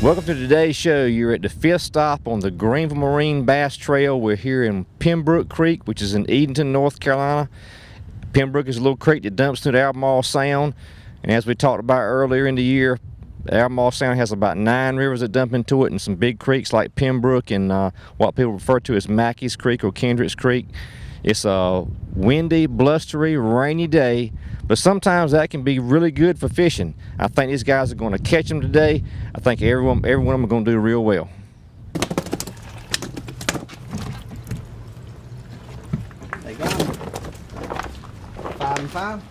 Welcome to today's show. You're at the 5th stop on the Greenville Marine Bass Trail. We're here in Pembroke Creek, which is in Edenton, North Carolina. Pembroke is a little creek that dumps through the Albemarle Sound. And as we talked about earlier in the year, the Albemarle Sound has about 9 rivers that dump into it and some big creeks like Pembroke and what people refer to as Mackey's Creek or Kendrick's Creek. It's a windy, blustery, rainy day, but sometimes that can be really good for fishing. I think these guys are going to catch them today. I think every one of them are going to do real well. They got them. 5 and 5.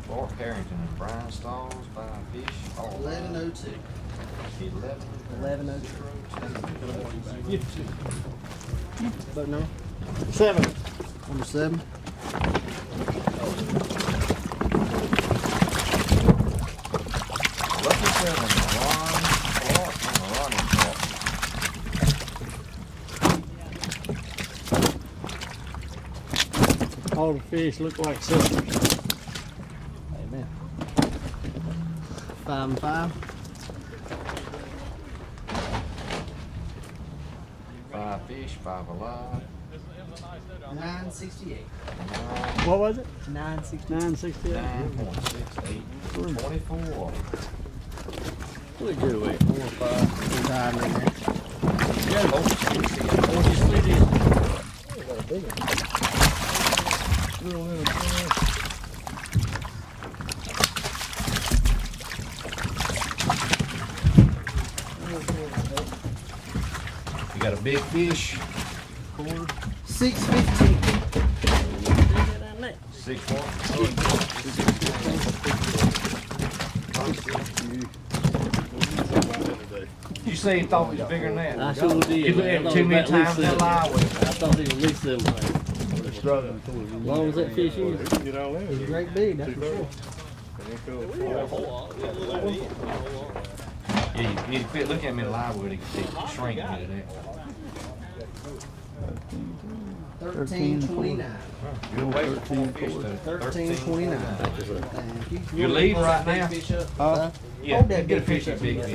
Fort Harrington and Brian Stalls, 5 fish. 1102. 1102. Boat number? 7. Number 7. Lucky 7, Ron Clark and Ronnie Clark. All the fish look like sisters. Amen. 5 and 5. 5 fish, 5 alive. 968. What was it? 968. 968. 9.68. 24. Pretty good weight. 4 or 5. Good time in there. You got a big fish. 615. 6'1". You say you thought it was bigger than that? I sure did. You looked at it too many times in that live well. I thought it was at least 7. As long as that fish is. He's a great big, that's for sure. Yeah, you fit. Look at him in live well, he shrink into that. 1329. Good weight for 4 fish though. 1329. Thank you. You're leading right now? Yeah, Hold that get a big fish, fish big up. fish.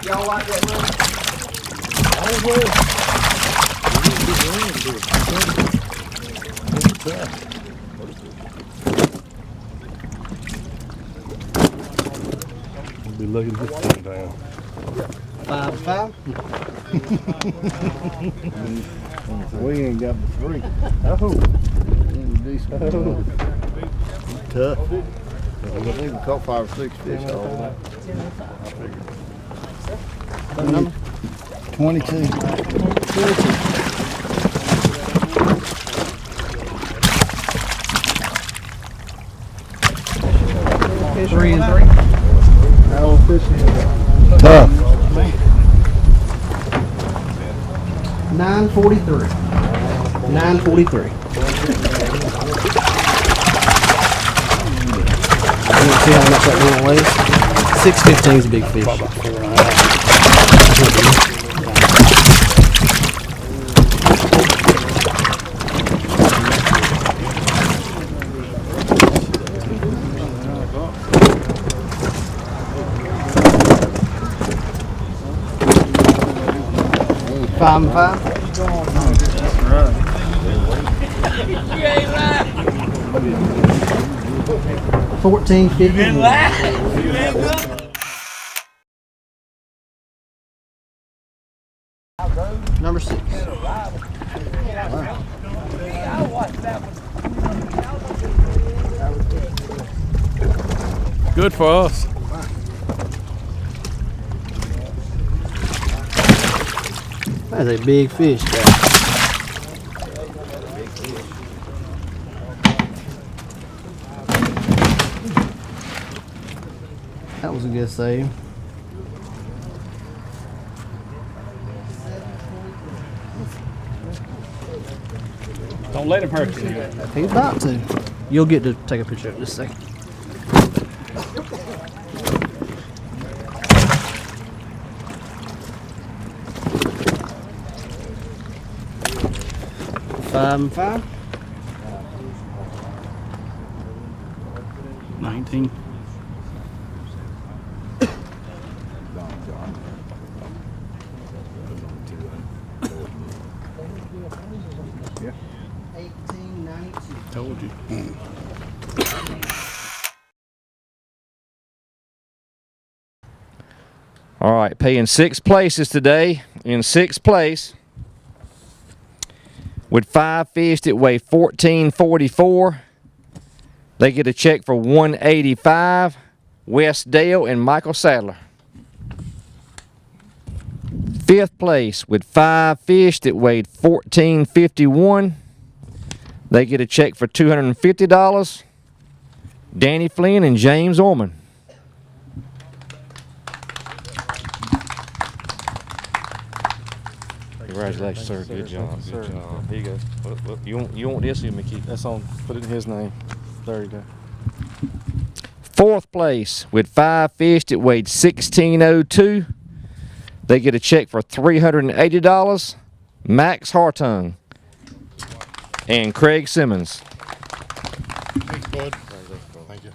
Y'all like that one? We'll be lucky to get this down. 5 and 5. We ain't got but 3. Oh. Tough. We even caught 5 or 6 fish all day. Boat number? 22. 3 and 3. How old fishing is that? Tough. 943. 943. You want to see how much that one weighs? 615 is a big fish. 5 and 5. 1450. Number 6. Good for us. That's a big fish, guys. That was a good save. Don't let him hurt you. He's about to. You'll get to take a picture of it in just a second. 5 and 5. 19. Yeah. 1892. Told you. All right, paying 6 places today. In 6th place, with 5 fish that weigh 1444, they get a check for $185. Wes Dale and Michael Sadler. 5th place, with 5 fish that weighed 1451, they get a check for $250. Danny Flynn and James Orman. Congratulations, sir. Good job. Good job. Here you go. Well, you want this, Mickey? That's on. Put it in his name. There you go. 4th place, with 5 fish that weighed 1602, they get a check for $380. Max Hartung and Craig Simmons. Thanks, bud. Thank you.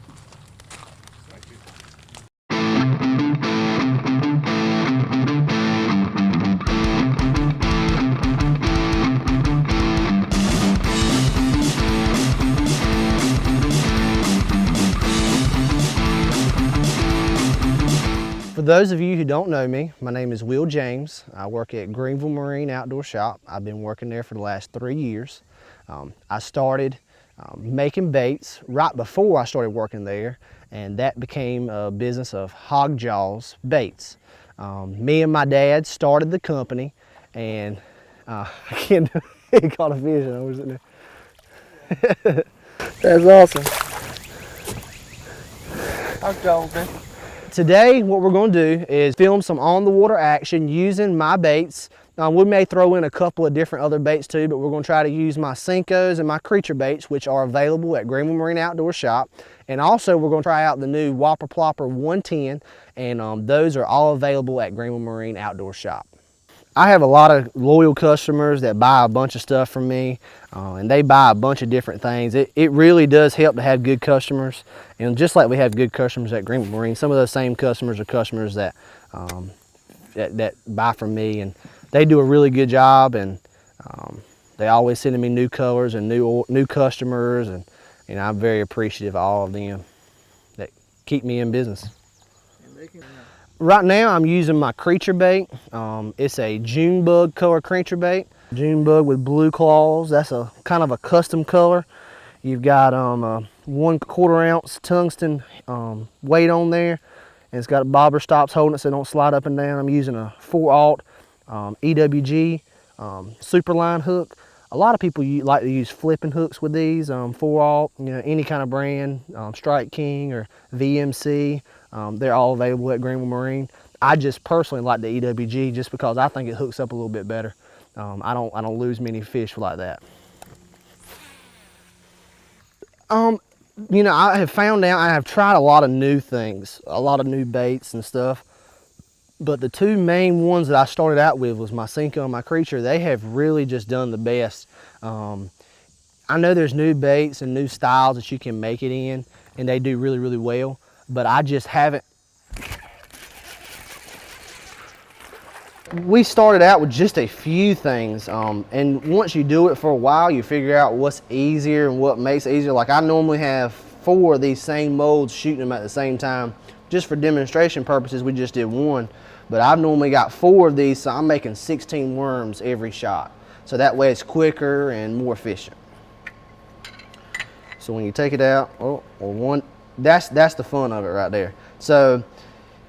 For those of you who don't know me, my name is Will James. I work at Greenville Marine Outdoorshop. I've been working there for the last 3 years. I started making baits right before I started working there, and that became a business of Haw Jawz baits. Me and my dad started the company, and I can't do it. He caught a fish and I was in there. That's awesome. Haw Jawz, man. Today, what we're going to do is film some on-the-water action using my baits. We may throw in a couple of different other baits too, but we're going to try to use my Senkos and my creature baits, which are available at Greenville Marine Outdoorshop. And also, we're going to try out the new Whopper Plopper 110, and those are all available at Greenville Marine Outdoorshop. I have a lot of loyal customers that buy a bunch of stuff from me, and they buy a bunch of different things. It really does help to have good customers, and just like we have good customers at Greenville Marine, some of those same customers are customers that that buy from me, and they do a really good job, and they always sending me new colors and new customers, and I'm very appreciative of all of them that keep me in business. Right now I'm using my creature bait. It's a June bug color creature bait. June bug with blue claws. That's a kind of a custom color. You've got a 1/4 ounce tungsten weight on there, and it's got bobber stops holding it so it don't slide up and down. I'm using a 4/0 EWG Superline hook. A lot of people like to use flipping hooks with these, 4/0, any kind of brand, Strike King or VMC. They're all available at Greenville Marine. I just personally like the EWG just because I think it hooks up a little bit better. I don't lose many fish like that. I have found out, I have tried a lot of new things, a lot of new baits and stuff. But the 2 main ones that I started out with was my Senko and my Creature. They have really just done the best. I know there's new baits and new styles that you can make it in, and they do really, really well, but I just haven't. We started out with just a few things, and once you do it for a while, you figure out what's easier and what makes it easier. Like I normally have 4 of these same molds shooting them at the same time. Just for demonstration purposes, we just did 1. But I've normally got 4 of these, so I'm making 16 worms every shot. So that way it's quicker and more efficient. So when you take it out, that's the fun of it right there. So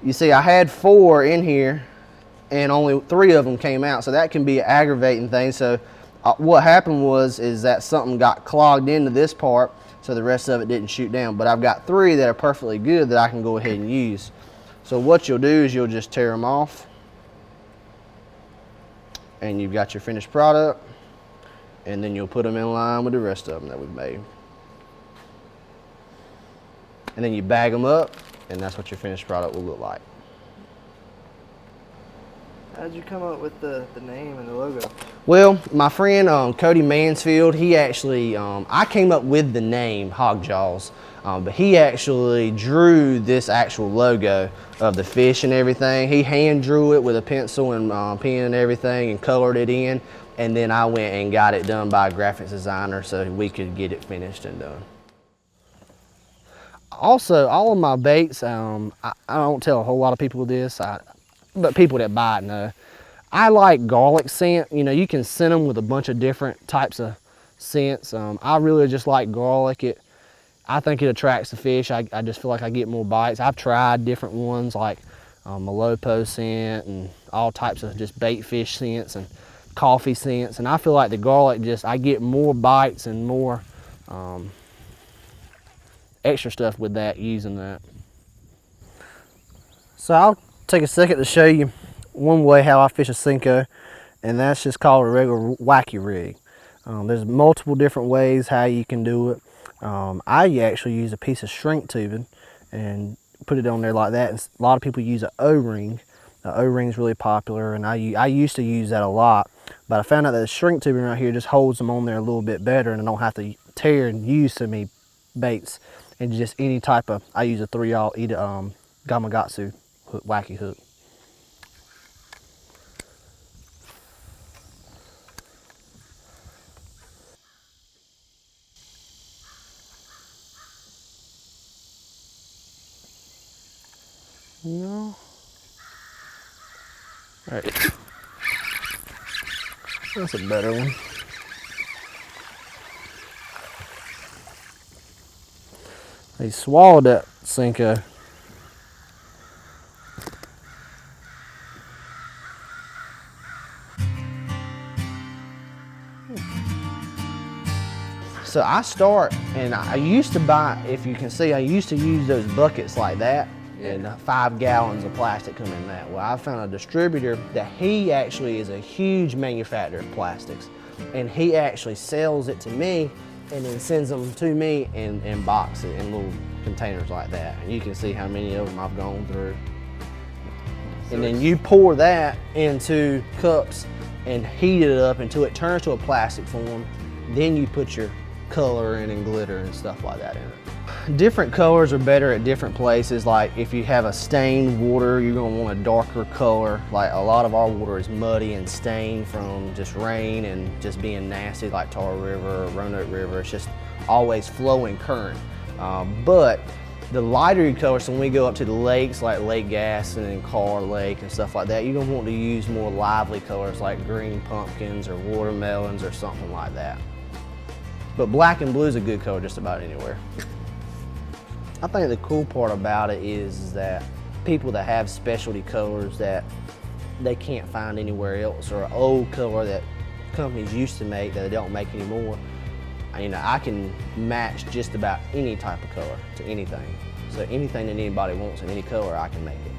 you see I had 4 in here and only 3 of them came out, so that can be an aggravating thing. So what happened is that something got clogged into this part, so the rest of it didn't shoot down. But I've got 3 that are perfectly good that I can go ahead and use. So what you'll do is you'll just tear them off, and you've got your finished product, and then you'll put them in line with the rest of them that we've made. And then you bag them up, and that's what your finished product will look like. How'd you come up with the name and the logo? Well, my friend Cody Mansfield, he actually, I came up with the name Haw Jawz, but he actually drew this actual logo of the fish and everything. He hand drew it with a pencil and pen and everything and colored it in, and then I went and got it done by a graphics designer so we could get it finished and done. Also, all of my baits, I don't tell a whole lot of people this, but people that buy it know. I like garlic scent. You know, you can scent them with a bunch of different types of scents. I really just like garlic. I think it attracts the fish. I just feel like I get more bites. I've tried different ones like Malopo scent and all types of just bait fish scents and coffee scents. And I feel like the garlic I get more bites and more extra stuff with that, using that. So I'll take a second to show you one way how I fish a Senko, and that's just called a regular Wacky Rig. There's multiple different ways how you can do it. I actually use a piece of shrink tubing and put it on there like that. And a lot of people use an O-ring. The O-ring is really popular, and I used to use that a lot, but I found out that the shrink tubing right here just holds them on there a little bit better, and I don't have to tear and use so many baits. And just any type of, I use a 3/0 Gamakatsu hook, wacky hook. No. All right. That's a better one. They swallowed that Senko. So I start, and I used to buy, if you can see, I used to use those buckets like that, and 5 gallons of plastic come in that. Well, I found a distributor that he actually is a huge manufacturer of plastics, and he actually sells it to me and then sends them to me in boxes, in little containers like that. And you can see how many of them I've gone through. And then you pour that into cups and heat it up until it turns to a plastic form. Then you put your color in and glitter and stuff like that in it. Different colors are better at different places. Like if you have a stained water, you're gonna want a darker color. Like a lot of our water is muddy and stained from just rain and just being nasty, like Tar River or Roanoke River. It's just always flowing current. But the lighter colors, so when we go up to the lakes, like Lake Gaston and Carr Lake and stuff like that, you're gonna want to use more lively colors like green pumpkins or watermelons or something like that. But black and blue is a good color just about anywhere. I think the cool part about it is that people that have specialty colors that they can't find anywhere else, or an old color that companies used to make that they don't make anymore, you know, I can match just about any type of color to anything. So anything that anybody wants in any color, I can make it.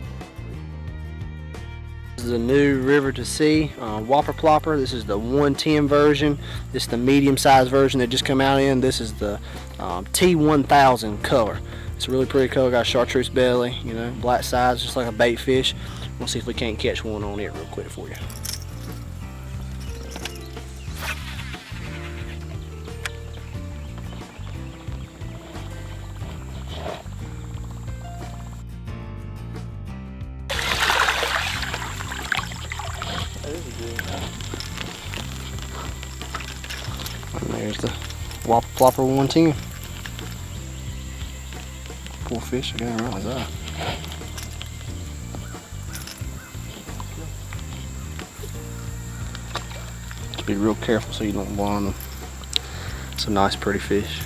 This is a new River to Sea Whopper Plopper. This is the 110 version. This is the medium-sized version that just come out in. This is the T1000 color. It's a really pretty color. Got a chartreuse belly, you know, black sides, just like a bait fish. We'll see if we can't catch one on it real quick for you. There's the Whopper Plopper 110. Poor fish, I got him right with that. Just be real careful so you don't blind them. It's a nice, pretty fish.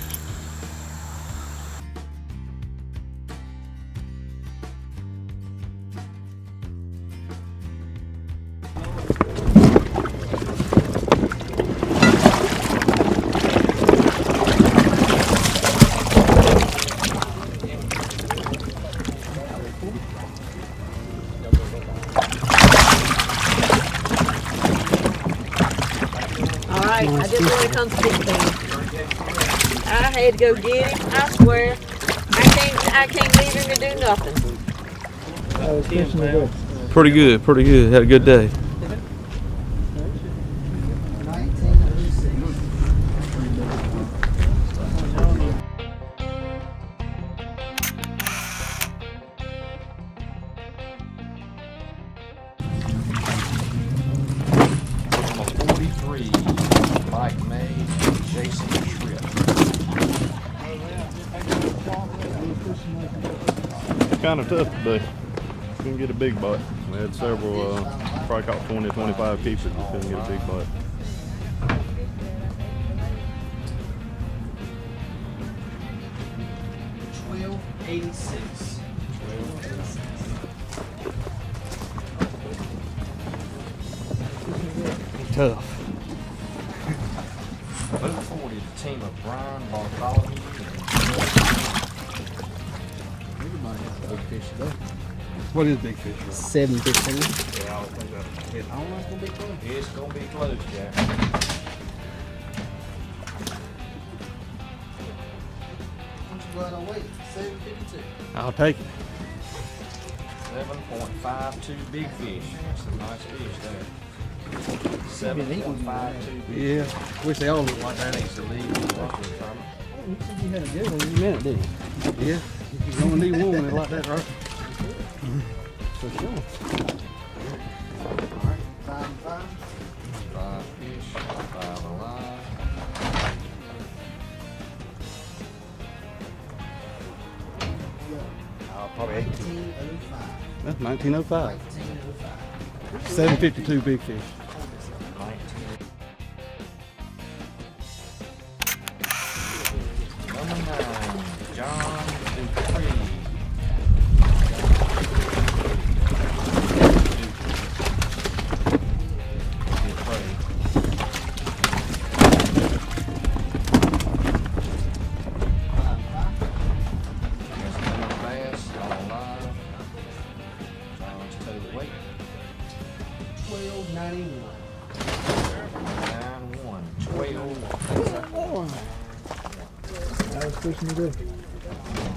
I just want to come speak to him. I had to go get him, I swear. I can't leave him to do nothing. Pretty good, pretty good. Had a good day. Kind of tough today. Couldn't get a big bite. We had several, probably caught 20 or 25 keepers, but couldn't get a big bite. Tough. Move forward is a team of Brian Bartholomew. What is big fish? 715. Yeah, I don't think that. I don't know it's gonna be close. It's gonna be close, Jack. I'll take it. 7.52 big fish. That's a nice fish there. 7.52 big Yeah. Wish they all looked like That needs to leave the rock tournament. You said you had a good one in a minute, didn't you? Yeah. You only need one when it's like that, right? For sure. Five fish, 5 alive. Probably 18. That's 1905. 752 big fish. 19. Number 9, John Dupree.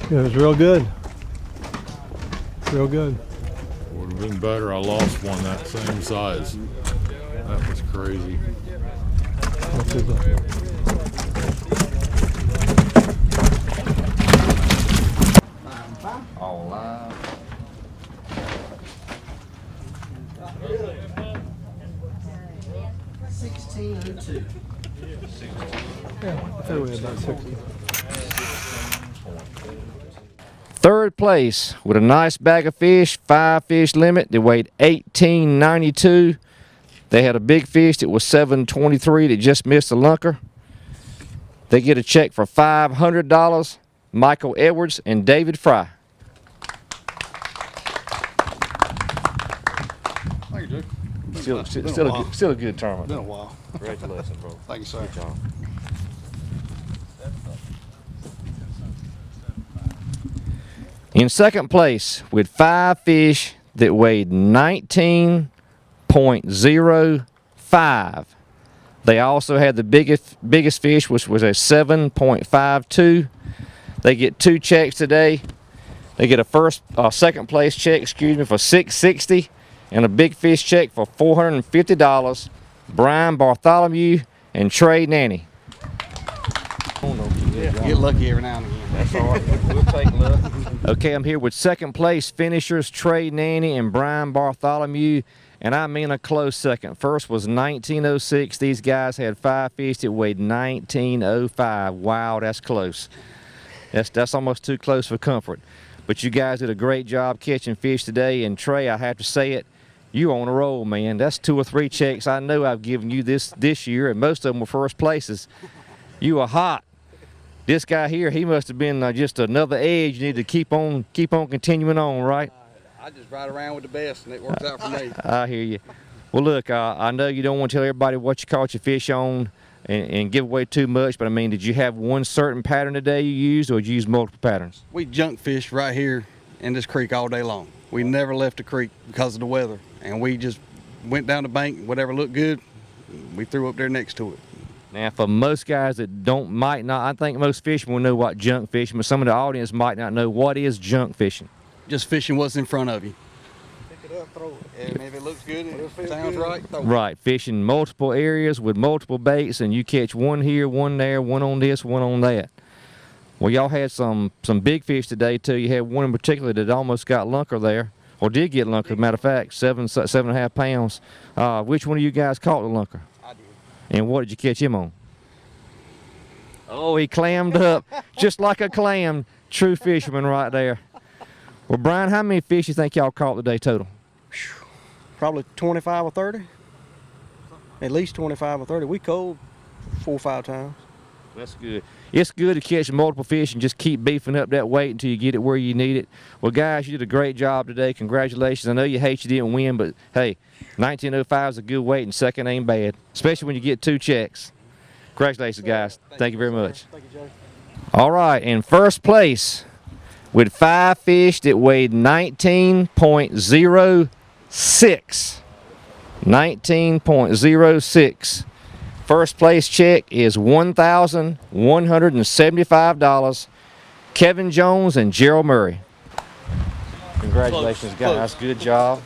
Yeah, it was real good. Real good. Would have been better. I lost one that same size. That was crazy. All alive. I thought we had about 60. Third place with a nice bag of fish, 5 fish limit. They weighed 1892. They had a big fish that was 723 that just missed the lunker. They get a check for $500. Michael Edwards and David Fry. Thank you, Duke. Still a good tournament. Been a while. Congratulations, bro. Thank you, sir. Good job. In second place with 5 fish that weighed 19.05. They also had the biggest fish, which was a 7.52. They get 2 checks today. They get a second place check, for $660, and a big fish check for $450. Brian Bartholomew and Trey Nanny. Get lucky every now and again. That's all right. We'll take luck. Okay, I'm here with second place finishers Trey Nanny and Brian Bartholomew, and I mean a close second. First was 1906. These guys had 5 fish that weighed 1905. Wow, that's close. That's almost too close for comfort. But you guys did a great job catching fish today, and Trey, I have to say it, you on a roll, man. That's 2 or 3 checks I know I've given you this year, and most of them were first places. You are hot. This guy here, he must have been just another edge. You need to keep on continuing on, right? I just ride around with the best, and it works out for me. I hear you. Well, look, I know you don't want to tell everybody what you caught your fish on and give away too much, but I mean, did you have one certain pattern today you used, or did you use multiple patterns? We junk fish right here in this creek all day long. We never left the creek because of the weather, and we just went down the bank, whatever looked good, we threw up there next to it. Now, for most guys that might not, I think most fishermen will know what junk fishing, but some of the audience might not know what is junk fishing. Just fishing what's in front of you. And if it looks good and it sounds right, throw it. Right, fishing multiple areas with multiple baits, and you catch one here, one there, one on this, one on that. Well, y'all had some big fish today too. You had one in particular that almost got lunker there, or did get lunker. As a matter of fact, 7.5 pounds. Which one of you guys caught the lunker? I did. And what did you catch him on? Oh, he clammed up just like a clam. True fisherman right there. Well, Brian, how many fish you think y'all caught today total? Probably 25 or 30. At least 25 or 30. We caught 4 or 5 times. That's good. It's good to catch multiple fish and just keep beefing up that weight until you get it where you need it. Well, guys, you did a great job today. Congratulations. I know you hate you didn't win, but hey, 1905 is a good weight and second ain't bad, especially when you get 2 checks. Congratulations, guys. Thank you very much. Thank you, Joe. All right, in first place with 5 fish that weighed 19.06. 19.06. First place check is $1,175. Kevin Jones and Gerald Murray. Congratulations, guys. Good job.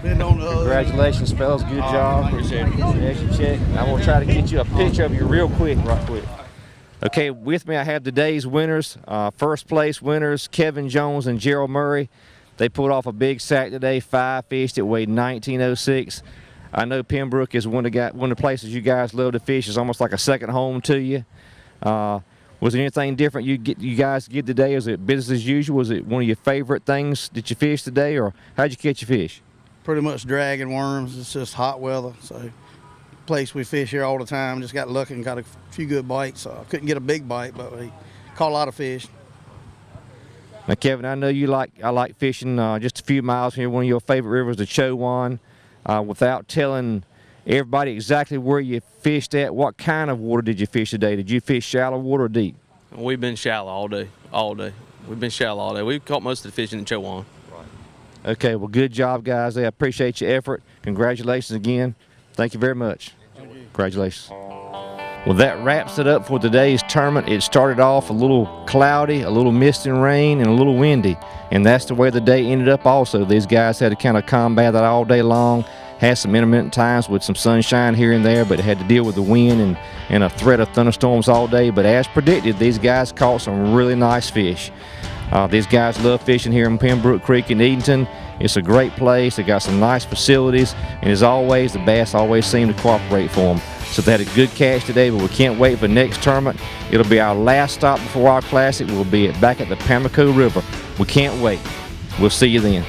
Congratulations, fellas. Good job. Appreciate it. There's your check. I'm going to try to get you a picture of you real quick, right quick. Okay, with me I have today's winners. First place winners, Kevin Jones and Gerald Murray. They pulled off a big sack today, 5 fish that weighed 1906. I know Pembroke is one of the places you guys love to fish. It's almost like a second home to you. Was there anything different you guys did today? Was it business as usual? Was it one of your favorite things that you fished today, or how'd you catch your fish? Pretty much dragging worms. It's just hot weather, so place we fish here all the time. Just got lucky and got a few good bites. I couldn't get a big bite, but we caught a lot of fish. Now, Kevin, I know I like fishing just a few miles from here. One of your favorite rivers, the Chowan. Without telling everybody exactly where you fished at, what kind of water did you fish today? Did you fish shallow water or deep? We've been shallow all day. We've been shallow all day. We've caught most of the fish in the Chowan. Okay, well, good job, guys. I appreciate your effort. Congratulations again. Thank you very much. Congratulations. Well, that wraps it up for today's tournament. It started off a little cloudy, a little mist and rain, and a little windy, and that's the way the day ended up also. These guys had to kind of combat that all day long, had some intermittent times with some sunshine here and there, but had to deal with the wind and a threat of thunderstorms all day. But as predicted, these guys caught some really nice fish. These guys love fishing here in Pembroke Creek in Edenton. It's a great place. They got some nice facilities, and as always, the bass always seem to cooperate for them. So they had a good catch today, but we can't wait for the next tournament. It'll be our last stop before our classic. We'll be back at the Pembroke River. We can't wait. We'll see you then.